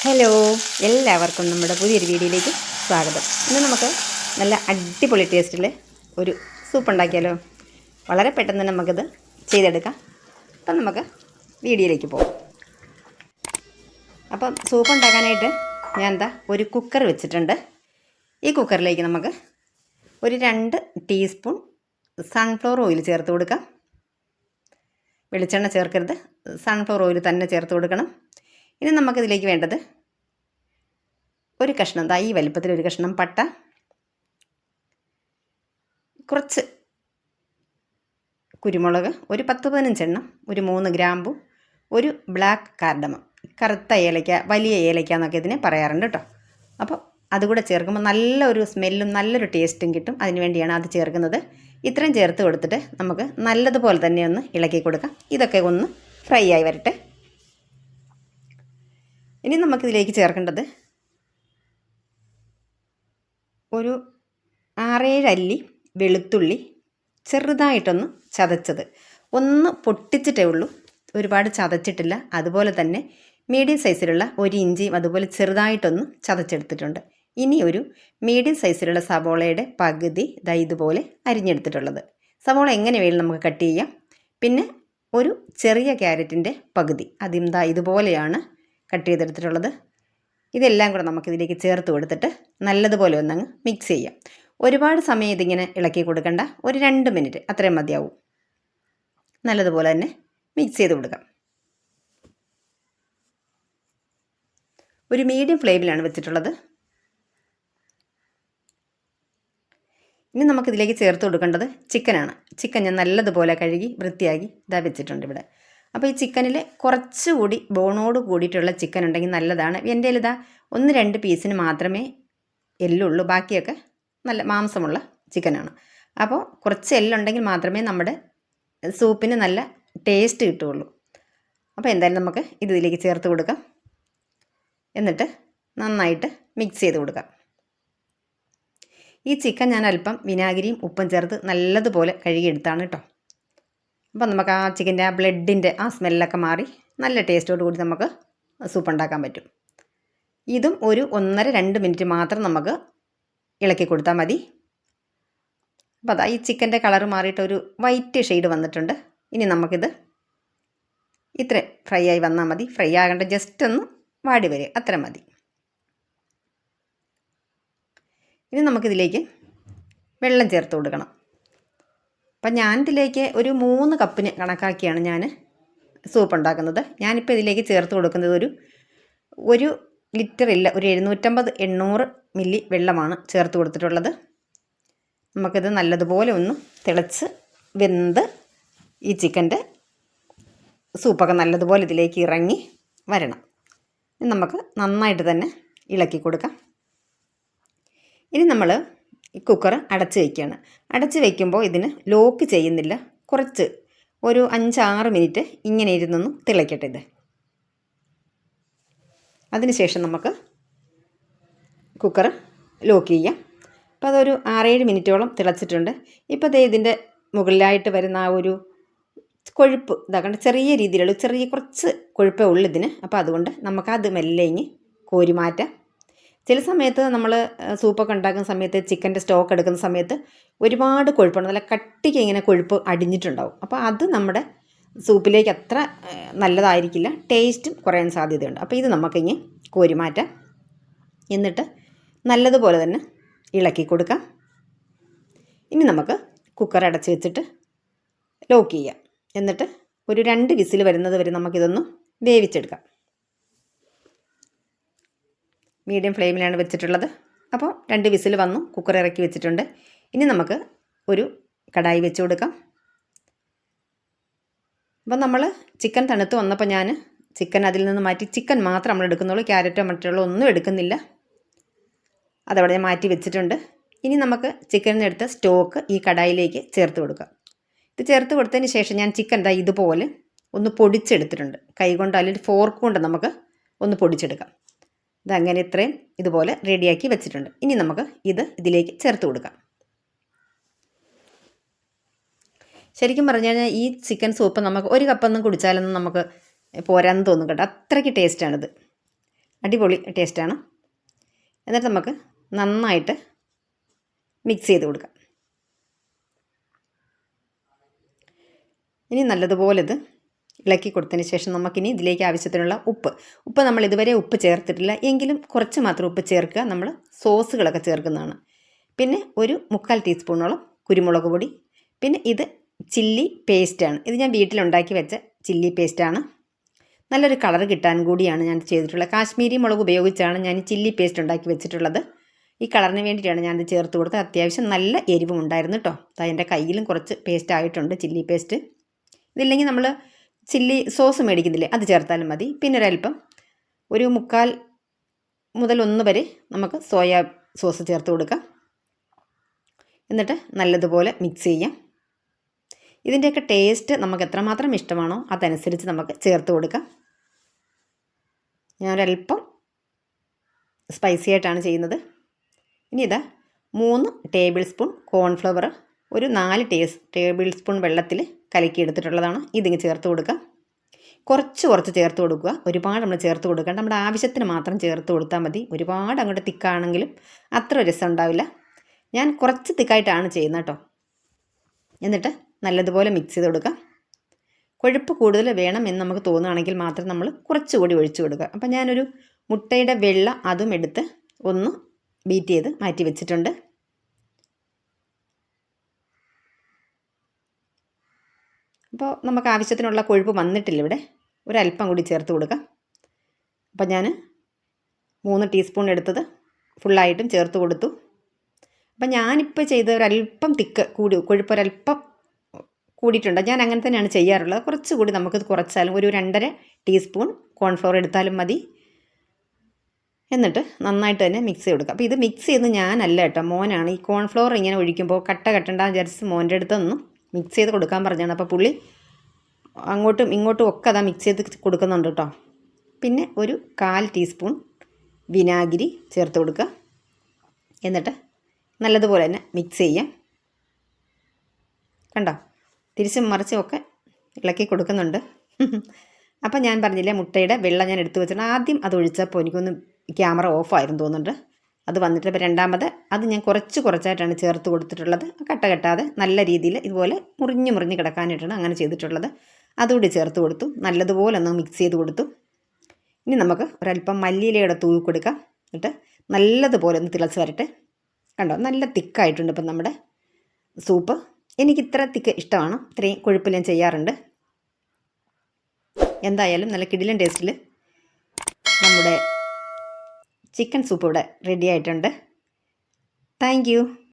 Hello, എല്ലാവർക്കും നമ്മുടെ പുതിയൊരു വീഡിയോയിലേക്ക് സ്വാഗതം. ഇന്ന് നമുക്ക് നല്ല അടിപൊളി ടേസ്റ്റിൽ ഒരു സൂപ്പ് ഉണ്ടാക്കിയാലോ. വളരെ പെട്ടെന്ന് തന്നെ നമുക്കിത് ചെയ്തെടുക്കാം. അപ്പം നമുക്ക് വീഡിയോയിലേക്ക് പോകാം. അപ്പം സൂപ്പ് ഉണ്ടാക്കാനായിട്ട് ഞാൻ ഒരു കുക്കർ വെച്ചിട്ടുണ്ട്. ഈ കുക്കറിലേക്ക് നമുക്ക് ഒരു 2 ടീസ്പൂൺ സൺഫ്ലവർ ഓയിൽ ചേർത്ത് കൊടുക്കാം. വെളിച്ചെണ്ണ ചേർക്കരുത്, സൺഫ്ലവർ ഓയിൽ തന്നെ ചേർത്ത് കൊടുക്കണം. ഇനി നമുക്കിതിലേക്ക് വേണ്ടത് ഒരു കഷ്ണം, ഈ വലിപ്പത്തിൽ ഒരു കഷ്ണം പട്ട, കുറച്ച് കുരുമുളക്, ഒരു 10-15 എണ്ണം, ഒരു 3 ഗ്രാമ്പു, ഒരു ബ്ലാക്ക് കാർഡമം, കറുത്ത ഏലയ്ക്ക, വലിയ ഏലയ്ക്ക എന്നൊക്കെ ഇതിനെ പറയാറുണ്ട് കേട്ടോ. അപ്പോൾ അതുകൂടെ ചേർക്കുമ്പോൾ നല്ലൊരു സ്മെല്ലും നല്ലൊരു ടേസ്റ്റും കിട്ടും. അതിന് വേണ്ടിയാണ് അത് ചേർക്കുന്നത്. ഇത്രയും ചേർത്ത് കൊടുത്തിട്ട് നമുക്ക് നല്ലതുപോലെ തന്നെ ഒന്ന് ഇളക്കി കൊടുക്കാം. ഇതൊക്കെ ഒന്ന് ഫ്രൈ ആയി വരട്ടെ. ഇനി നമുക്കിതിലേക്ക് ചേർക്കേണ്ടത് ഒരു 6-7 അല്ലി വെളുത്തുള്ളി ചെറുതായിട്ടൊന്ന് ചതച്ചത്, ഒന്ന് പൊട്ടിച്ചിട്ടേ ഉള്ളൂ, ഒരുപാട് ചതച്ചിട്ടില്ല. അതുപോലെ തന്നെ മീഡിയം സൈസിലുള്ള ഒരു ഇഞ്ചിയും അതുപോലെ ചെറുതായിട്ടൊന്ന് ചതച്ചെടുത്തിട്ടുണ്ട്. ഇനി ഒരു മീഡിയം സൈസിലുള്ള സവോളയുടെ പകുതി ഇതുപോലെ അരിഞ്ഞെടുത്തിട്ടുള്ളത്. സവോള എങ്ങനെ വേണം നമുക്ക് കട്ട് ചെയ്യാം. പിന്നെ ഒരു ചെറിയ ക്യാരറ്റിൻ്റെ പകുതി, അതും ഇതുപോലെയാണ് കട്ട് ചെയ്തെടുത്തിട്ടുള്ളത്. ഇതെല്ലാം കൂടെ നമുക്കിതിലേക്ക് ചേർത്ത് കൊടുത്തിട്ട് നല്ലതുപോലെ ഒന്നങ്ങ് മിക്സ് ചെയ്യാം. ഒരുപാട് സമയം ഇതിങ്ങനെ ഇളക്കി കൊടുക്കണ്ട, ഒരു 2 മിനിറ്റ് അത്രയും മതിയാവും. നല്ലതുപോലെ തന്നെ മിക്സ് ചെയ്ത് കൊടുക്കാം. ഒരു മീഡിയം ഫ്ലെയിമിലാണ് വെച്ചിട്ടുള്ളത്. ഇനി നമുക്കിതിലേക്ക് ചേർത്ത് കൊടുക്കേണ്ടത് ചിക്കനാണ്. ചിക്കൻ ഞാൻ നല്ലതുപോലെ കഴുകി വൃത്തിയാക്കി വെച്ചിട്ടുണ്ട് ഇവിടെ. അപ്പോൾ ഈ ചിക്കനിൽ കുറച്ചുകൂടി ബോണോട് കൂടിയിട്ടുള്ള ചിക്കൻ ഉണ്ടെങ്കിൽ നല്ലതാണ്. എൻ്റെ കയ്യിൽ 1-2 പീസിന് മാത്രമേ എല്ലുള്ളൂ, ബാക്കിയൊക്കെ നല്ല മാംസമുള്ള ചിക്കനാണ്. അപ്പോൾ കുറച്ച് എല്ലുണ്ടെങ്കിൽ മാത്രമേ നമ്മുടെ സൂപ്പിന് നല്ല ടേസ്റ്റ് കിട്ടുകയുള്ളൂ. അപ്പോൾ എന്തായാലും നമുക്ക് ഇതിലേക്ക് ചേർത്ത് കൊടുക്കാം. എന്നിട്ട് നന്നായിട്ട് മിക്സ് ചെയ്ത് കൊടുക്കാം. ഈ ചിക്കൻ ഞാൻ അല്പം വിനാഗിരിയും ഉപ്പും ചേർത്ത് നല്ലതുപോലെ കഴുകിയെടുത്താണ് കേട്ടോ. അപ്പം നമുക്ക് ആ ചിക്കൻ്റെ ആ ബ്ലഡിൻ്റെ ആ സ്മെല്ലൊക്കെ മാറി നല്ല ടേസ്റ്റോട് കൂടി നമുക്ക് സൂപ്പ് ഉണ്ടാക്കാൻ പറ്റും. ഇതും ഒരു 1-2 മിനിറ്റ് മാത്രം നമുക്ക് ഇളക്കി കൊടുത്താൽ മതി. അപ്പോൾ ഈ ചിക്കൻ്റെ കളർ മാറിയിട്ട് ഒരു വൈറ്റ് ഷെയ്ഡ് വന്നിട്ടുണ്ട്. ഇനി നമുക്കിത് ഇത്ര ഫ്രൈ ആയി വന്നാൽ മതി. ഫ്രൈ ആകേണ്ട, ജസ്റ്റ് ഒന്ന് വാടി വരിക, അത്ര മതി. ഇനി നമുക്കിതിലേക്ക് വെള്ളം ചേർത്ത് കൊടുക്കണം. അപ്പം ഞാനിതിലേക്ക് ഒരു 3 കപ്പിന് കണക്കാക്കിയാണ് ഞാൻ സൂപ്പ് ഉണ്ടാക്കുന്നത്. ഞാനിപ്പോൾ ഇതിലേക്ക് ചേർത്ത് കൊടുക്കുന്നത് ഒരു ലിറ്റർ ഇല്ല, ഒരു 750-800 മില്ലി വെള്ളമാണ് ചേർത്ത് കൊടുത്തിട്ടുള്ളത്. നമുക്കിത് നല്ലതുപോലെ ഒന്ന് തിളച്ച് വെന്ത് ഈ ചിക്കൻ്റെ സൂപ്പൊക്കെ നല്ലതുപോലെ ഇതിലേക്ക് ഇറങ്ങി വരണം. നമുക്ക് നന്നായിട്ട് തന്നെ ഇളക്കി കൊടുക്കാം. ഇനി നമ്മൾ ഈ കുക്കർ അടച്ച് വയ്ക്കുകയാണ്. അടച്ച് വയ്ക്കുമ്പോൾ ഇതിന് ലോക്ക് ചെയ്യുന്നില്ല, കുറച്ച് ഒരു 5-6 മിനിറ്റ് ഇങ്ങനെ ഇരുന്നൊന്ന് തിളയ്ക്കട്ടെ ഇത്. അതിനുശേഷം നമുക്ക് കുക്കർ ലോക്ക് ചെയ്യാം. അപ്പോൾ അതൊരു 6-7 മിനിറ്റോളം തിളച്ചിട്ടുണ്ട്. ഇപ്പോൾ ഇതിൻ്റെ മുകളിലായിട്ട് വരുന്ന ആ ഒരു കൊഴുപ്പ് ഇതാക്കണ്ട, ചെറിയ രീതിയിലുള്ള കുറച്ച് കൊഴുപ്പേ ഉള്ളൂ ഇതിന്. അപ്പോൾ അതുകൊണ്ട് നമുക്കത് മെല്ലെ ഇങ്ങ് കോരി മാറ്റാം. ചില സമയത്ത് നമ്മൾ സൂപ്പൊക്കെ ഉണ്ടാക്കുന്ന സമയത്ത് ചിക്കൻ്റെ സ്റ്റോക്ക് എടുക്കുന്ന സമയത്ത് ഒരുപാട് കൊഴുപ്പുണ്ട്, നല്ല കട്ടിക്ക് ഇങ്ങനെ കൊഴുപ്പ് അടിഞ്ഞിട്ടുണ്ടാവും. അപ്പോൾ അത് നമ്മുടെ സൂപ്പിലേക്ക് അത്ര നല്ലതായിരിക്കില്ല, ടേസ്റ്റും കുറയാൻ സാധ്യതയുണ്ട്. അപ്പോൾ ഇത് നമുക്കിങ്ങനെ കോരി മാറ്റാം. എന്നിട്ട് നല്ലതുപോലെ തന്നെ ഇളക്കി കൊടുക്കാം. ഇനി നമുക്ക് കുക്കർ അടച്ച് വെച്ചിട്ട് ലോക്ക് ചെയ്യാം. എന്നിട്ട് ഒരു 2 വിസിൽ വരുന്നത് വരെ നമുക്കിതൊന്ന് വേവിച്ചെടുക്കാം. മീഡിയം ഫ്ലെയിമിലാണ് വെച്ചിട്ടുള്ളത്. അപ്പോൾ 2 വിസിൽ വന്നു, കുക്കർ ഇറക്കി വെച്ചിട്ടുണ്ട്. ഇനി നമുക്ക് ഒരു കടായി വെച്ച് കൊടുക്കാം. അപ്പം നമ്മൾ ചിക്കൻ തണുത്ത് വന്നപ്പോൾ ഞാൻ ചിക്കൻ അതിൽ നിന്ന് മാറ്റി ചിക്കൻ മാത്രം നമ്മൾ എടുക്കുന്നുള്ളൂ, ക്യാരറ്റോ മറ്റുള്ള ഒന്നും എടുക്കുന്നില്ല. അതവിടെ ഞാൻ മാറ്റി വെച്ചിട്ടുണ്ട്. ഇനി നമുക്ക് ചിക്കനിൽ നിന്ന് എടുത്ത സ്റ്റോക്ക് ഈ കടായിലേക്ക് ചേർത്ത് കൊടുക്കാം. ഇത് ചേർത്ത് കൊടുത്തതിന് ശേഷം ഞാൻ ചിക്കൻ ഇതുപോലെ ഒന്ന് പൊടിച്ചെടുത്തിട്ടുണ്ട്. കൈകൊണ്ട് അല്ലെങ്കിൽ ഫോർക്ക് കൊണ്ട് നമുക്ക് ഒന്ന് പൊടിച്ചെടുക്കാം. ഇതങ്ങനെ ഇത്രയും ഇതുപോലെ റെഡിയാക്കി വെച്ചിട്ടുണ്ട്. ഇനി നമുക്ക് ഇതിലേക്ക് ചേർത്ത് കൊടുക്കാം. ശരിക്കും പറഞ്ഞു കഴിഞ്ഞാൽ ഈ ചിക്കൻ സൂപ്പ് നമുക്ക് 1 കപ്പൊന്നും കുടിച്ചാലൊന്നും നമുക്ക് പോരാന്ന് തോന്നും കേട്ടോ, അത്രയ്ക്ക് ടേസ്റ്റാണിത്. അടിപൊളി ടേസ്റ്റാണ്. എന്നിട്ട് നമുക്ക് നന്നായിട്ട് മിക്സ് ചെയ്ത് കൊടുക്കാം. ഇനി നല്ലതുപോലെ ഇത് ഇളക്കി കൊടുത്തതിന് ശേഷം നമുക്കിനി ഇതിലേക്ക് ആവശ്യത്തിനുള്ള ഉപ്പ് നമ്മൾ ഇതുവരെ ഉപ്പ് ചേർത്തിട്ടില്ല, എങ്കിലും കുറച്ച് മാത്രം ഉപ്പ് ചേർക്കുക. നമ്മൾ സോസുകളൊക്കെ ചേർക്കുന്നതാണ്. പിന്നെ ഒരു 3/4 ടീസ്പൂണോളം കുരുമുളക് പൊടി. പിന്നെ ഇത് ചില്ലി പേസ്റ്റാണ്. ഇത് ഞാൻ വീട്ടിലുണ്ടാക്കി വെച്ച ചില്ലി പേസ്റ്റാണ്. നല്ലൊരു കളർ കിട്ടാൻ കൂടിയാണ് ഞാൻ ചെയ്തിട്ടുള്ളത്. കാശ്മീരി മുളക് ഉപയോഗിച്ചാണ് ഞാൻ ചില്ലി പേസ്റ്റ് ഉണ്ടാക്കി വെച്ചിട്ടുള്ളത്. ഈ കളറിന് വേണ്ടിയിട്ടാണ് ഞാനിത് ചേർത്ത് കൊടുത്തത്. അത്യാവശ്യം നല്ല എരിവും ഉണ്ടായിരുന്നു കേട്ടോ. എൻ്റെ കയ്യിലും കുറച്ച് പേസ്റ്റ് ആയിട്ടുണ്ട്, ചില്ലി പേസ്റ്റ്. ഇതില്ലെങ്കിൽ നമ്മൾ ചില്ലി സോസ് മേടിക്കുന്നില്ലേ, അത് ചേർത്താലും മതി. പിന്നെ ഒരല്പം ഒരു 3/4 മുതൽ 1 വരെ നമുക്ക് സോയാ സോസ് ചേർത്ത് കൊടുക്കാം. എന്നിട്ട് നല്ലതുപോലെ മിക്സ് ചെയ്യാം. ഇതിൻ്റെയൊക്കെ ടേസ്റ്റ് നമുക്ക് എത്രമാത്രം ഇഷ്ടമാണോ അതനുസരിച്ച് നമുക്ക് ചേർത്ത് കൊടുക്കാം. ഞാനൊരല്പം സ്പൈസി ആയിട്ടാണ് ചെയ്യുന്നത്. ഇനി ഇതാ 3 ടേബിൾ സ്പൂൺ കോൺഫ്ലവർ ഒരു 4 ടേബിൾ സ്പൂൺ വെള്ളത്തിൽ കലക്കിയെടുത്തിട്ടുള്ളതാണ്. ഇതിങ്ങ് ചേർത്ത് കൊടുക്കാം. കുറച്ച് ചേർത്ത് കൊടുക്കുക. ഒരുപാട് നമ്മൾ ചേർത്ത് കൊടുക്കേണ്ട, നമ്മുടെ ആവശ്യത്തിന് മാത്രം ചേർത്ത് കൊടുത്താൽ മതി. ഒരുപാട് അങ്ങോട്ട് തിക്കാണെങ്കിലും അത്ര രസം ഉണ്ടാവില്ല. ഞാൻ കുറച്ച് തിക്കായിട്ടാണ് ചെയ്യുന്നത് കേട്ടോ. എന്നിട്ട് നല്ലതുപോലെ മിക്സ് ചെയ്ത് കൊടുക്കുക. കൊഴുപ്പ് കൂടുതൽ വേണം എന്ന് നമുക്ക് തോന്നുകയാണെങ്കിൽ മാത്രം നമ്മൾ കുറച്ചുകൂടി ഒഴിച്ചു കൊടുക്കുക. അപ്പം ഞാനൊരു മുട്ടയുടെ വെള്ള അതും എടുത്ത് ഒന്ന് ബീറ്റ് ചെയ്ത് മാറ്റി വെച്ചിട്ടുണ്ട്. അപ്പോൾ നമുക്ക് ആവശ്യത്തിനുള്ള കൊഴുപ്പ് വന്നിട്ടില്ല ഇവിടെ. ഒരല്പം കൂടി ചേർത്ത് കൊടുക്കാം. അപ്പം ഞാൻ 3 ടീസ്പൂൺ എടുത്തത് ഫുള്ളായിട്ടും ചേർത്ത് കൊടുത്തു. അപ്പം ഞാനിപ്പോൾ ചെയ്ത ഒരല്പം കൊഴുപ്പ് ഒരല്പം കൂടിയിട്ടുണ്ട്. ഞാൻ അങ്ങനെ തന്നെയാണ് ചെയ്യാറുള്ളത്. കുറച്ചുകൂടി നമുക്കിത് കുറച്ചാലും ഒരു 2.5 ടീസ്പൂൺ കോൺഫ്ലവർ എടുത്താലും മതി. എന്നിട്ട് നന്നായിട്ട് തന്നെ മിക്സ് ചെയ്ത് കൊടുക്കുക. അപ്പോൾ ഇത് മിക്സ് ചെയ്യുന്നത് ഞാനല്ല കേട്ടോ, മോനാണ്. ഈ കോൺഫ്ലവർ ഇങ്ങനെ ഒഴിക്കുമ്പോൾ കട്ടണ്ടാന്ന് വിചാരിച്ച് മോൻ്റെ അടുത്തൊന്നും മിക്സ് ചെയ്ത് കൊടുക്കാൻ പറഞ്ഞാണ്. അപ്പോൾ പുള്ളി അങ്ങോട്ടും ഇങ്ങോട്ടും ഒക്കെ അതാ മിക്സ് ചെയ്ത് കൊടുക്കുന്നുണ്ട് കേട്ടോ. പിന്നെ ഒരു 1/4 ടീസ്പൂൺ വിനാഗിരി ചേർത്ത് കൊടുക്കുക. എന്നിട്ട് നല്ലതുപോലെ തന്നെ മിക്സ് ചെയ്യാം. കണ്ടോ, തിരിച്ചും മറിച്ചും ഒക്കെ ഇളക്കി കൊടുക്കുന്നുണ്ട്. അപ്പം ഞാൻ പറഞ്ഞില്ലേ, മുട്ടയുടെ വെള്ളം ഞാൻ എടുത്തു വെച്ചിട്ട് ആദ്യം അത് ഒഴിച്ചപ്പോൾ എനിക്കൊന്ന് ക്യാമറ ഓഫായിരുന്നു തോന്നുന്നുണ്ട്. അത് വന്നിട്ട് ഇപ്പോൾ രണ്ടാമത് അത് ഞാൻ കുറച്ചായിട്ടാണ് ചേർത്ത് കൊടുത്തിട്ടുള്ളത്. കെട്ടാതെ നല്ല രീതിയിൽ ഇതുപോലെ മുറിഞ്ഞ് കിടക്കാനായിട്ടാണ് അങ്ങനെ ചെയ്തിട്ടുള്ളത്. അതുകൂടി ചേർത്ത് കൊടുത്തു. നല്ലതുപോലെ ഒന്ന് മിക്സ് ചെയ്ത് കൊടുത്തു. ഇനി നമുക്ക് ഒരല്പം മല്ലിയിലയുടെ തൂവി കൊടുക്കാം. എന്നിട്ട് നല്ലതുപോലെ ഒന്ന് തിളച്ച് വരട്ടെ. കണ്ടോ, നല്ല തിക്കായിട്ടുണ്ട് ഇപ്പം നമ്മുടെ സൂപ്പ്. എനിക്കിത്ര തിക്ക് ഇഷ്ടമാണ്. ഇത്രയും കൊഴുപ്പ് ഞാൻ ചെയ്യാറുണ്ട്. എന്തായാലും നല്ല കിടിലൻ ടേസ്റ്റിൽ നമ്മുടെ ചിക്കൻ സൂപ്പ് ഇവിടെ റെഡി ആയിട്ടുണ്ട്. Thank you.